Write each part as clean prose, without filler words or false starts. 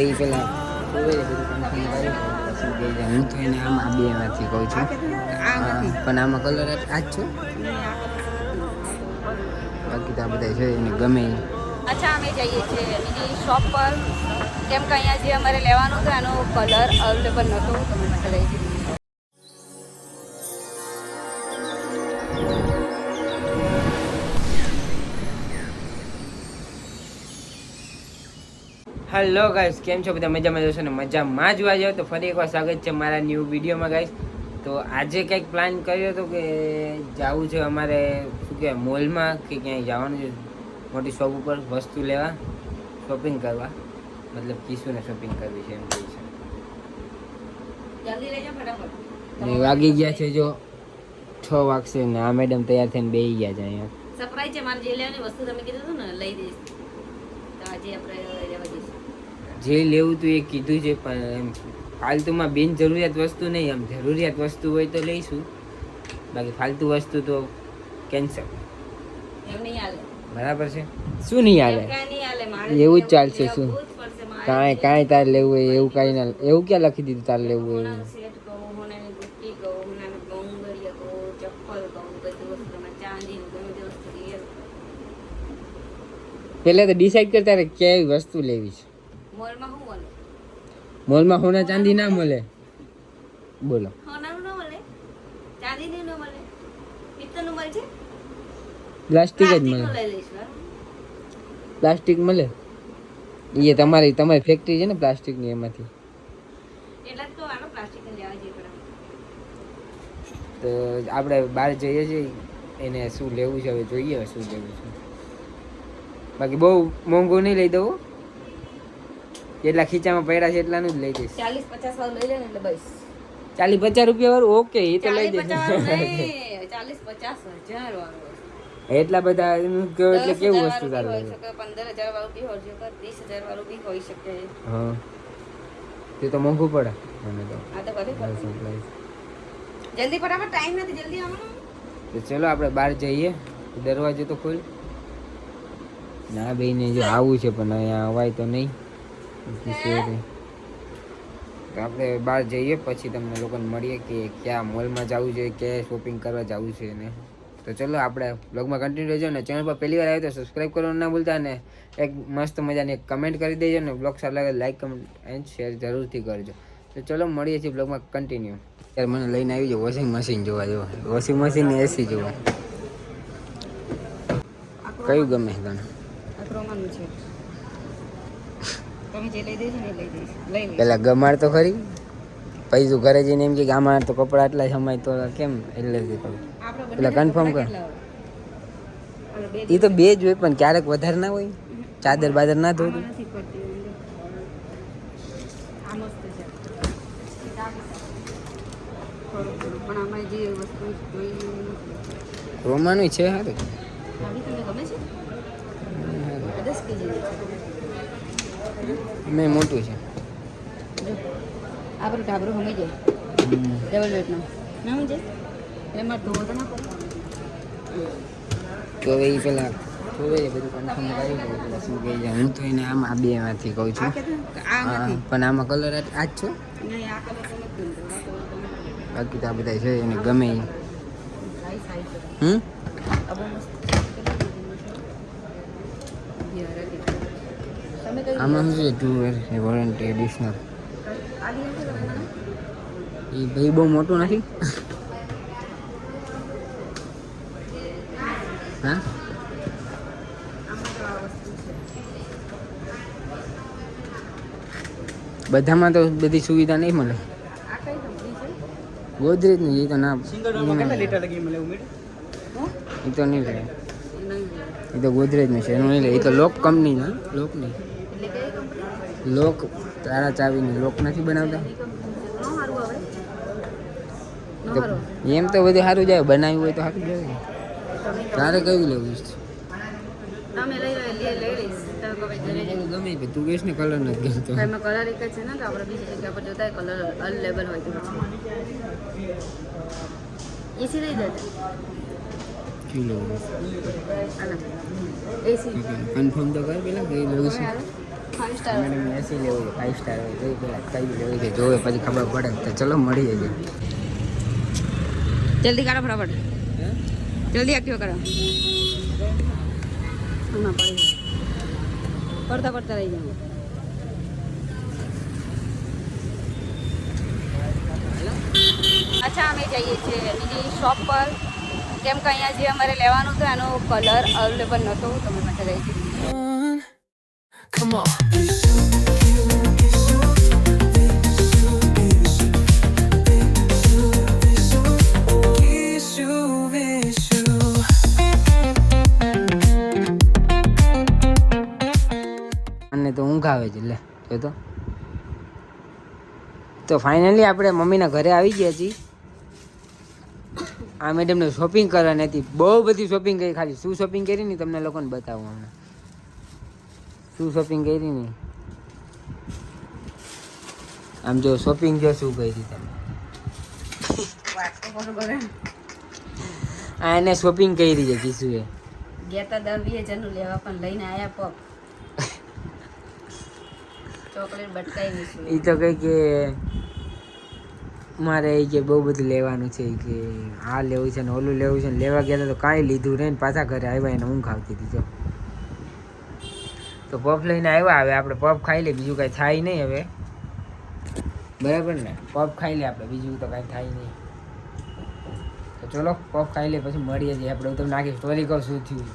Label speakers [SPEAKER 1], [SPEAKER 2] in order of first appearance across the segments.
[SPEAKER 1] એ પેલા હું તો એને આમાં બેમાંથી કહું છું પણ આમાં કલર આ જ છે બાકી તો આ બધા છે એને ગમે.
[SPEAKER 2] અચ્છા અમે જઈએ છીએ બીજી શોપ પર કેમ કે અહીંયા જે અમારે લેવાનું હતું એનો કલર અવેલેબલ નહોતો તો અમે માટે લઈ દીધું.
[SPEAKER 1] હેલો ગાઈસ, કેમ છો બધા? મજામાં જશો ને મજામાં જ વાજો તો ફરી એકવાર સ્વાગત છે મારા ન્યૂ વિડીયોમાં ગાઈસ. તો આજે કંઈક પ્લાન કર્યો હતો કે જવું છે અમારે શું કહેવાય મોલમાં કે ક્યાંય જવાનું છે મોટી શોપ ઉપર વસ્તુ લેવા, શોપિંગ કરવા, મતલબ કિશુને શોપિંગ કરવી છે એમ કહે છે.
[SPEAKER 2] જલ્દી લેજો ફટાફટ.
[SPEAKER 1] ને વાગી ગયા છે જો 6 વાગશે ને આ મેડમ તૈયાર થઈને બેસી ગયા છે અહીંયા.
[SPEAKER 2] સરપ્રાઈઝ છે મારે જે લેવાની વસ્તુ તમે કીધું હતું ને લઈ દઈશ તો આજે આપણે લેવા જઈશું.
[SPEAKER 1] જે લેવું તું એ કીધું છે પણ એમ ફાલતુમાં બિન જરૂરિયાત વસ્તુ નહીં, આમ જરૂરિયાત વસ્તુ હોય તો લઈશું, બાકી ફાલતુ વસ્તુ તો કેન્સલ.
[SPEAKER 2] એમ નહીં હાલે.
[SPEAKER 1] બરાબર છે. શું નહીં હાલે?
[SPEAKER 2] કાંઈ નહીં હાલે મારે
[SPEAKER 1] એવું જ ચાલશે શું?
[SPEAKER 2] લેવું જ પડશે મારે.
[SPEAKER 1] કાંઈ તારે લેવું હોય એવું કાંઈ ના, એવું ક્યાં લખી દીધું તારે લેવું હોય એવું?
[SPEAKER 2] સેટ કહું, હોનાની બુટ્ટી કહું, હોનાના ગોંગળિયા કહું, ચપ્પલ કહું, બધી વસ્તુ તમે ચાંદીનું ગમે તે વસ્તુ લઈએ.
[SPEAKER 1] પહેલા તો ડિસાઈડ કર તારે કેવી વસ્તુ લેવી છે.
[SPEAKER 2] મોલમાં શું મળે?
[SPEAKER 1] મોલમાં સોના ચાંદી ના મળે. બોલો.
[SPEAKER 2] સોનાનું ન મળે, ચાંદીનું ન મળે, પિત્તળનું મળે છે,
[SPEAKER 1] પ્લાસ્ટિક જ મળે.
[SPEAKER 2] પ્લાસ્ટિકનું લઈ લઈશું.
[SPEAKER 1] પ્લાસ્ટિક મળે એ તમારી ફેક્ટરી છે ને પ્લાસ્ટિકની, એમાંથી.
[SPEAKER 2] એટલે જ તો આનો પ્લાસ્ટિક લેવા જઈએ પડે.
[SPEAKER 1] તો આપણે બહાર જઈએ છીએ એને શું લેવું છે હવે જોઈએ શું લેવું છે. બાકી બહુ મોંઘું નહીં લઈ દઉં, જેટલા ખીચામાં પડ્યા છે એટલાનું જ લઈ દઈશ.
[SPEAKER 2] 40-50 વાળું લઈ લે ને એટલે બસ.
[SPEAKER 1] 40-50 રૂપિયા વાળું ઓકે, એ તો લઈ
[SPEAKER 2] 40-50 વાળું
[SPEAKER 1] દઈશ.
[SPEAKER 2] નહીં, 40-50 હજાર વાળું.
[SPEAKER 1] એટલા બધા એનું કહો એટલે
[SPEAKER 2] 10,000
[SPEAKER 1] કેવું વસ્તુ
[SPEAKER 2] વાળું
[SPEAKER 1] તારે
[SPEAKER 2] બી હોઈ શકે, 15,000 વાળું બી હોઈ શકે, 30,000 વાળું બી હોઈ શકે.
[SPEAKER 1] હા તે તો મોંઘું પડે મને તો.
[SPEAKER 2] આ તો કરી પડશે. જલ્દી ફટાફટ, ટાઈમ નથી, જલ્દી આવવાનું.
[SPEAKER 1] તો ચલો આપણે બહાર જઈએ. દરવાજો તો ખોલ ના બેને જો આવું છે પણ અહીંયા અવાય તો નહીં. તો આપણે બહાર જઈએ પછી તમને લોકોને મળીએ કે ક્યાં મોલમાં જવું છે, ક્યાં શોપિંગ કરવા જવું છે ને. તો ચલો આપણે બ્લોગમાં કન્ટિન્યુ રહેજો ને ચેનલ પર પહેલી વાર આવ્યો તો સબસ્ક્રાઈબ કરવાનું ના ભૂલતા ને એક મસ્ત મજાની એક કમેન્ટ કરી દેજો ને બ્લોગ સારા લાગે લાઈક કમેન્ટ એન્ડ શેર જરૂરથી કરજો. તો ચલો મળીએ છીએ બ્લોગમાં કન્ટિન્યુ. ત્યારે મને લઈને આવી જાઓ વોશિંગ મશીન જોવા, વોશિંગ મશીન ને એસી જોવા કયું ગમે તને?
[SPEAKER 2] આ ક્રોમાનું છે, તમે જે લઈ દેજો ને લઈ દઈશ. લઈ લઈશ.
[SPEAKER 1] પેલા ગમાડ તો ખરી, પછી તું ઘરે જઈને એમ કે આમાં તો કપડા આટલા સમય તો કેમ એટલે પેલા કન્ફર્મ કર. એ તો બે જ હોય પણ ક્યારેક વધારે ના હોય, ચાદર બાદર ના ધોતું.
[SPEAKER 2] નથી પડતી આ મસ્ત છે થોડું થોડું, પણ આમાં જે વસ્તુ જોઈ
[SPEAKER 1] રોમાનું છે સારું.
[SPEAKER 2] આવી તમને ગમે છે? 10 કેજી
[SPEAKER 1] મેં મોટું છે.
[SPEAKER 2] જો આ પર ઢાબરો સમય જાય ડબલ બેડનો ના સમજે એમાં ધોવો તો ના પડે.
[SPEAKER 1] તો એ પેલા જોવે બધું કન્ફર્મ કરી દઉં પેલા શું કહે છે. હું તો એને આમાં બેમાંથી કહું છું પણ આમાં કલર આ જ છે,
[SPEAKER 2] નહીં આ કલર તો નથી ગમતો.
[SPEAKER 1] બાકી તો આ બધા છે એને ગમે એ.
[SPEAKER 2] સાઈઝ સાઈઝ
[SPEAKER 1] હમ
[SPEAKER 2] આ બહુ મસ્ત તમે કઈ
[SPEAKER 1] આમાં શું છે 2 year વોરંટી એડિશનલ.
[SPEAKER 2] આ લીધું છે તમે મને?
[SPEAKER 1] એ ભાઈ બહુ મોટું નથી. હા
[SPEAKER 2] આમાં તો આ વસ્તુ છે.
[SPEAKER 1] બધામાં તો બધી સુવિધા નહીં મળે.
[SPEAKER 2] આ કઈ કંપની છે?
[SPEAKER 1] ગોદરેજ ની એ તો ના એ તો નહીં લે,
[SPEAKER 2] નહીં
[SPEAKER 1] એ તો ગોદરેજ નું છે એનું નહીં લે. એ તો લોક કંપની ના લોક નહીં,
[SPEAKER 2] એટલે કઈ કંપની?
[SPEAKER 1] લોક તારા ચાવીની લોક નથી બનાવતા.
[SPEAKER 2] ન સારું આવે ન
[SPEAKER 1] તો
[SPEAKER 2] સારું.
[SPEAKER 1] એમ તો બધું સારું જાય, બનાવ્યું હોય તો સારું જાય. તારે કયું લેવું છે?
[SPEAKER 2] તમે લઈ લઈશ તમે કઈ ઘરે જઈને
[SPEAKER 1] ગમે તે તું કહીશ ને કલર નથી ગમતો.
[SPEAKER 2] એમાં કલર એક જ છે ને તો આપણે બીજી જગ્યા પર જોતા કલર અવેલેબલ હોય તો પછી એસી લઈ જતા
[SPEAKER 1] શું લેવું?
[SPEAKER 2] એસી
[SPEAKER 1] કન્ફર્મ તો કર પેલા કઈ લેવું છે.
[SPEAKER 2] 5 સ્ટાર
[SPEAKER 1] મને એસી લેવું છે 5 સ્ટાર હોય તો પેલા કઈ લેવું છે જોવે પછી ખબર પડે તો ચલો મળી જઈએ.
[SPEAKER 2] જલ્દી કરો ફટાફટ, જલ્દી એક્ટિવ કરો. ના પડી પડતા પડતા રહી જાવ. અચ્છા અમે જઈએ છીએ બીજી શોપ પર, કેમ કે અહીંયા જે અમારે લેવાનું હતું એનો કલર અવેલેબલ નહોતો, તમે માટે રહી જઈએ.
[SPEAKER 3] Come on.
[SPEAKER 1] અને તો ઊંઘ આવે છે લે જો તો ફાઇનલી આપણે મમ્મીના ઘરે આવી ગયા છીએ. આ મેડમને શોપિંગ કરવાની હતી, બહુ બધી શોપિંગ કરી. ખાલી શું શોપિંગ કરી ને તમને લોકોને બતાવું હમણાં શું શોપિંગ કરી ને. આમ જો શોપિંગ જો શું કરી તમે આ એને શોપિંગ કરી છે કિશુએ.
[SPEAKER 2] ગયા તા 10-20 હજારનું લેવા પણ લઈને આવ્યા પપ ચોકલેટ બટકાઈ
[SPEAKER 1] એ તો કઈ કે મારે એ કે બહુ બધું લેવાનું છે કે આ લેવું છે ને ઓલું લેવું છે ને લેવા ગયા તો કાંઈ લીધું રહે ને પાછા ઘરે આવ્યા એને ઊંઘ આવતી હતી જો. તો પફ લઈને આવ્યા, હવે આપણે પફ ખાઈ લે, બીજું કાંઈ થાય નહીં હવે, બરાબર ને? પફ ખાઈ લે આપણે, બીજું તો કાંઈ થાય નહીં. તો ચલો પફ ખાઈ લે પછી મળીએ છીએ આપણે. હું તમને આખી સ્ટોરી કહું શું થયું.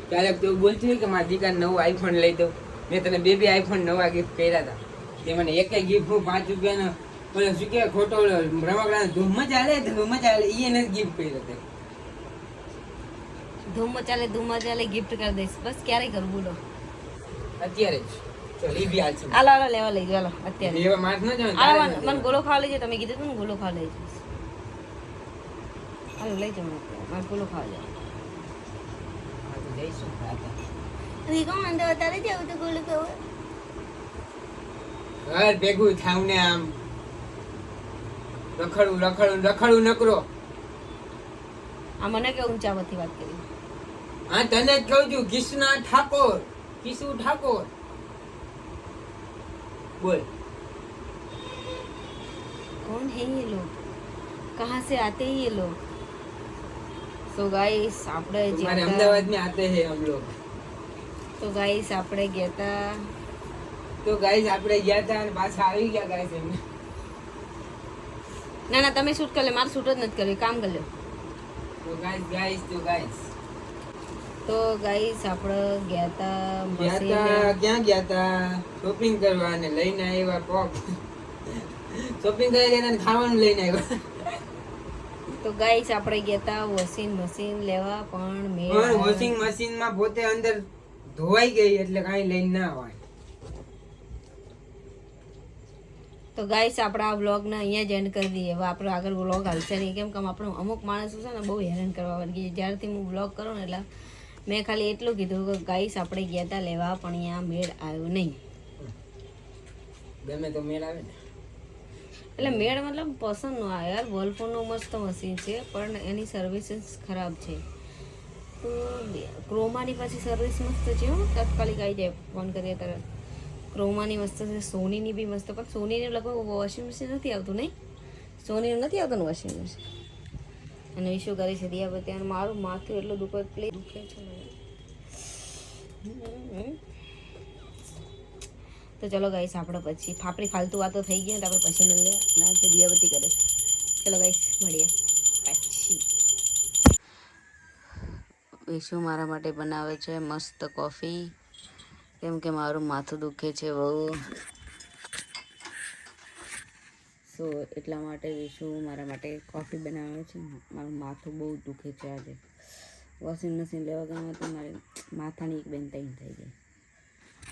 [SPEAKER 1] ક્યારેક તો એવું બોલતી હોય કે મારા દીકરાને નવું આઈફોન લઈ દઉં. મેં તને બે આઈફોન નવા ગિફ્ટ કર્યા હતા. તે મને એક ગિફ્ટ હું 5 રૂપિયાનો ઓલો શું કહેવાય ખોટો રમકડા ધૂમ ચાલે એને ગિફ્ટ કર્યો હતો.
[SPEAKER 2] ધૂમ ચાલે ગિફ્ટ કરી દઈશ. બસ ક્યારે કરું બોલો?
[SPEAKER 1] અત્યારે જ ચાલ ઈ બી હાલ છે.
[SPEAKER 2] હાલો લેવા લઈ જાઓ અત્યારે.
[SPEAKER 1] લેવા માર્ક ન જાવ.
[SPEAKER 2] મને ગોળો ખાવા લઈ જાઓ, તમે કીધું હતું ને ગોળો ખાવા લઈ જઈશ. હાલો લઈ જાઓ મારે ગોળો ખાવા જાવ.
[SPEAKER 1] જઈશું
[SPEAKER 2] અત્યારે જાવ તો ગોળો ખાવા
[SPEAKER 1] ઘર ભેગું થાવ ને આમ રખડું નકરો.
[SPEAKER 2] આ મને કે ઊંચાવાથી વાત કરી.
[SPEAKER 1] હા તને જ કહું છું, કિશુ ઠાકોર બોલ.
[SPEAKER 2] कौन है ये लोग, कहाँ से आते हैं ये लोग? So guys આપણે
[SPEAKER 1] हमारे अहमदाबाद में आते हैं हम लोग.
[SPEAKER 2] તો ગાઈસ આપણે ગયા હતા
[SPEAKER 1] આપણે ગયા હતા અને પાછા આવી ગયા ગાઈસ એમને.
[SPEAKER 2] ના તમે શૂટ કરી લે, મારે શૂટ જ નથી કર્યું, કામ કરી લો.
[SPEAKER 1] તો ગાઈસ
[SPEAKER 2] તો ગાઈસ આપણે ગયા હતા
[SPEAKER 1] ક્યાં ગયા હતા? શોપિંગ કરવા અને લઈને આવ્યા પપ. શોપિંગ કરવા ગયા અને ખાવાનું લઈને આવ્યા.
[SPEAKER 2] તો ગાઈસ આપણે ગયા હતા વોશિંગ મશીન લેવા, પણ
[SPEAKER 1] વોશિંગ મશીન માં પોતે અંદર ધોવાઈ ગઈ એટલે કાંઈ લઈને ના આવે.
[SPEAKER 2] તો ગાઈસ આપણે આ વ્લોગને અહીંયા જ એન્ડ કરી દઈએ. હવે આપણો આગળ વ્લોગ હાલશે નહીં, કેમ કે આપણું અમુક માણસો છે ને બહુ હેરાન કરવા વાળી. જ્યારથી હું વ્લોગ કરું ને એટલે મેં ખાલી એટલું કીધું કે ગાઈસ આપણે ગયા હતા લેવા, પણ અહીંયા મેળ આવ્યો નહીં.
[SPEAKER 1] ગમે તો મેળ આવે ને,
[SPEAKER 2] એટલે મેળ મતલબ પસંદ ન આવે યાર. વોલફોનનું મસ્ત મશીન છે પણ એની સર્વિસીસ ખરાબ છે. તો ક્રોમાની પાછી સર્વિસ મસ્ત છે હો, તાત્કાલિક આવી જાય ફોન કરીએ તરત. ક્રોમાની મસ્ત છે, સોનીની બી મસ્ત, પણ સોનીનું લગભગ વોશિંગ મશીન નથી આવતું નહીં, સોનીનું નથી આવતું ને વોશિંગ મશીન. અને ઇશ્યુ કરી છે દિયા પર ત્યાં. મારું માથું એટલું દુખે છે મને. તો ચલો ગાઈસ આપણે પછી આપણી ફાલતુ વાતો થઈ ગઈ તો આપણે પછી મળીએ. ના છે દિયાબત્તી કરે. ચલો ગાઈસ મળીએ પછી. વિશુ મારા માટે બનાવે છે મસ્ત કોફી, કેમ કે મારું માથું દુખે છે બહુ. સો એટલા માટે વિશુ મારા માટે કોફી બનાવે છે. મારું માથું બહુ દુખે છે આજે. વોશિંગ મશીન લેવા ગયા તો મારે માથાની એક બેન તૈન થઈ ગઈ.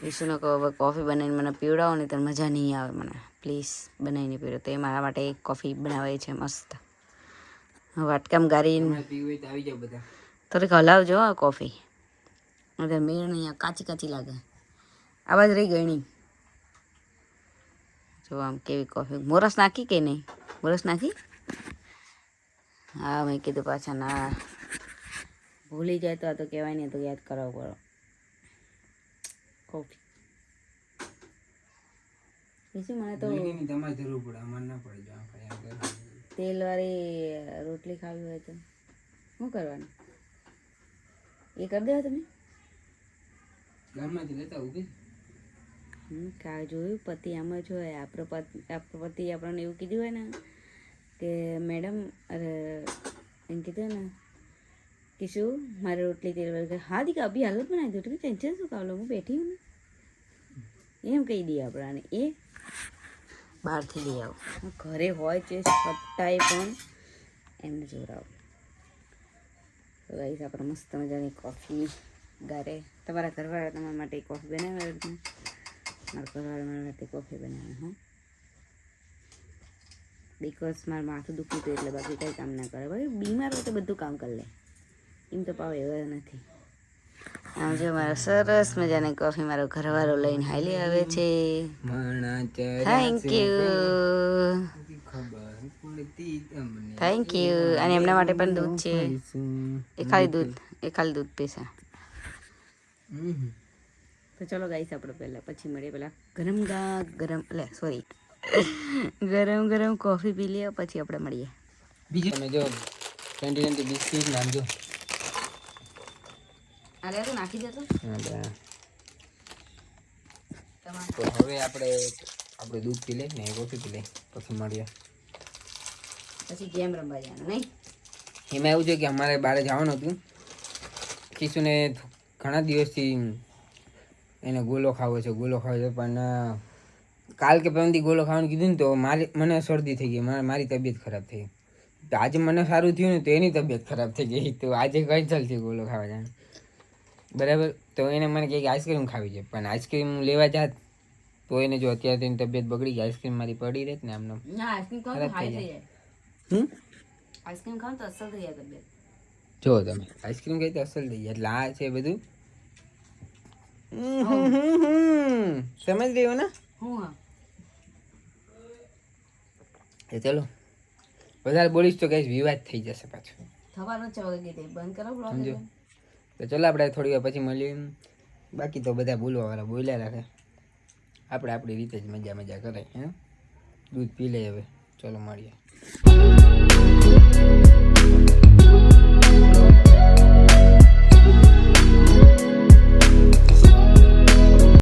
[SPEAKER 2] વિશુને કહો હવે કોફી બનાવીને મને પીવડાવો ને તો મજા નહીં આવે મને, પ્લીઝ બનાવીને પીવડો. તો એ મારા માટે એક કોફી બનાવે છે મસ્ત. વાટકામ ગારીને
[SPEAKER 1] આવી જાવ બધા.
[SPEAKER 2] થોડીક હલાવજો આ કોફી. મેળ નહીં, કાચી લાગે. આવાજ રહી ગઈ નહીં. જો આમ કેવી કોફી. મોરસ નાખી કે નહીં? મોરસ નાખી? હા મેં કીધું પાછા ના ભૂલી જાય તો આ તો કહેવાય નહીં, તો યાદ કરાવવું પડે. કોફી બીજું મને તો
[SPEAKER 1] તમારે જરૂર પડે, અમારે ના પડે. જો
[SPEAKER 2] તેલવાળી રોટલી ખાવી હોય તો શું કરવાનું? એ કરી દેવા તમે.
[SPEAKER 1] ગામમાંથી લેતા ઉભી
[SPEAKER 2] કા જોયું પતિ આમ જ હોય. આપણો પતિ આપણને એવું કીધું હોય ને કે મેડમ અરે એમ કીધું ને કે શું મારે રોટલી તેલવાળી હા દીકા અભી હાલત બનાવી દો. ટેન્શન શું કાવલો હું બેઠી હું ને એમ કહી દઈએ આપણાને. એ બહારથી લઈ આવો. ઘરે હોય છે છતાંય પણ એમને જોરાવો. તો ગાઈસ આપણે મસ્ત મજાની કોફી ઘરે તમારા ઘરવાળા તમારા માટે કોફી બનાવે. મારા ઘરવાળા મારા માટે કોફી બનાવે. હા, બિકોઝ મારું માથું દુખતું હતું એટલે બાકી કંઈ કામ ના કરે. ભાઈ બીમાર હોય તો બધું કામ કરી લે. એમ તો પાવ એવા નથી. આમ જો મારો સરસ મજાની કોફી મારો ઘરવાળો લઈને હાલી આવે છે. Thank you thank you. અને એમના માટે પણ દૂધ છે. એ ખાલી દૂધ પીશે. તો ચલો ગાઈસ આપણે પહેલાં પછી મળીએ. પહેલાં ગરમ કોફી પી લઈએ પછી આપણે મળીએ.
[SPEAKER 1] બીજું તમે જો 20 બિસ્કિટ નાખજો.
[SPEAKER 2] અરે તો નાખી દેતો.
[SPEAKER 1] તો હવે આપણે દૂધ પી લઈએ ને કોફી પી લઈએ પછી મળીએ.
[SPEAKER 2] પછી ગેમ રમવા જવાનું નહીં.
[SPEAKER 1] એમાં એવું છે કે અમારે બહાર જવાનું હતું. કિશુને ઘણા દિવસથી એને ગોલો ખાવો છે પણ કાલ કે પરમથી ગોલો ખાવાનું કીધું ને તો મને શરદી થઈ ગઈ, મારી તબિયત ખરાબ થઈ. તો આજે મને સારું થયું ને તો એની તબિયત ખરાબ થઈ ગઈ. તો આજે કઈ ચાલતી ગોલો ખાવા જવાનું બરાબર. તો એને મને કહે કે આઈસ્ક્રીમ ખાવી છે, પણ આઈસ્ક્રીમ લેવા જાત તો એને જો અત્યારે તેની તબિયત બગડી ગઈ. આઈસ્ક્રીમ મારી પડી રહે ને આમને
[SPEAKER 2] ના આઈસ્ક્રીમ ખાવ તો હાઈ થઈ જાય. આઈસ્ક્રીમ ખાવ તો અસર થઈ જાય તબિયત.
[SPEAKER 1] જો તમે આઈસ્ક્રીમ ખાઈ તો અસર થઈ જાય. એટલે આ છે બધું સમજ રહ્યો ને.
[SPEAKER 2] હું હા
[SPEAKER 1] એ ચલો વધારે બોલીશ તો કઈ વિવાદ થઈ જશે પાછો.
[SPEAKER 2] થવાનું છે વગર કીધે બંધ કરો બ્લોગ.
[SPEAKER 1] સમજો. તો ચલો આપણે થોડી વાર પછી મળીએ. બાકી તો બધા બોલવાવાળા બોલ્યા રાખે. આપણે આપણી રીતે જ મજા કરે. હે દૂધ પી લે હવે. ચલો મળીએ.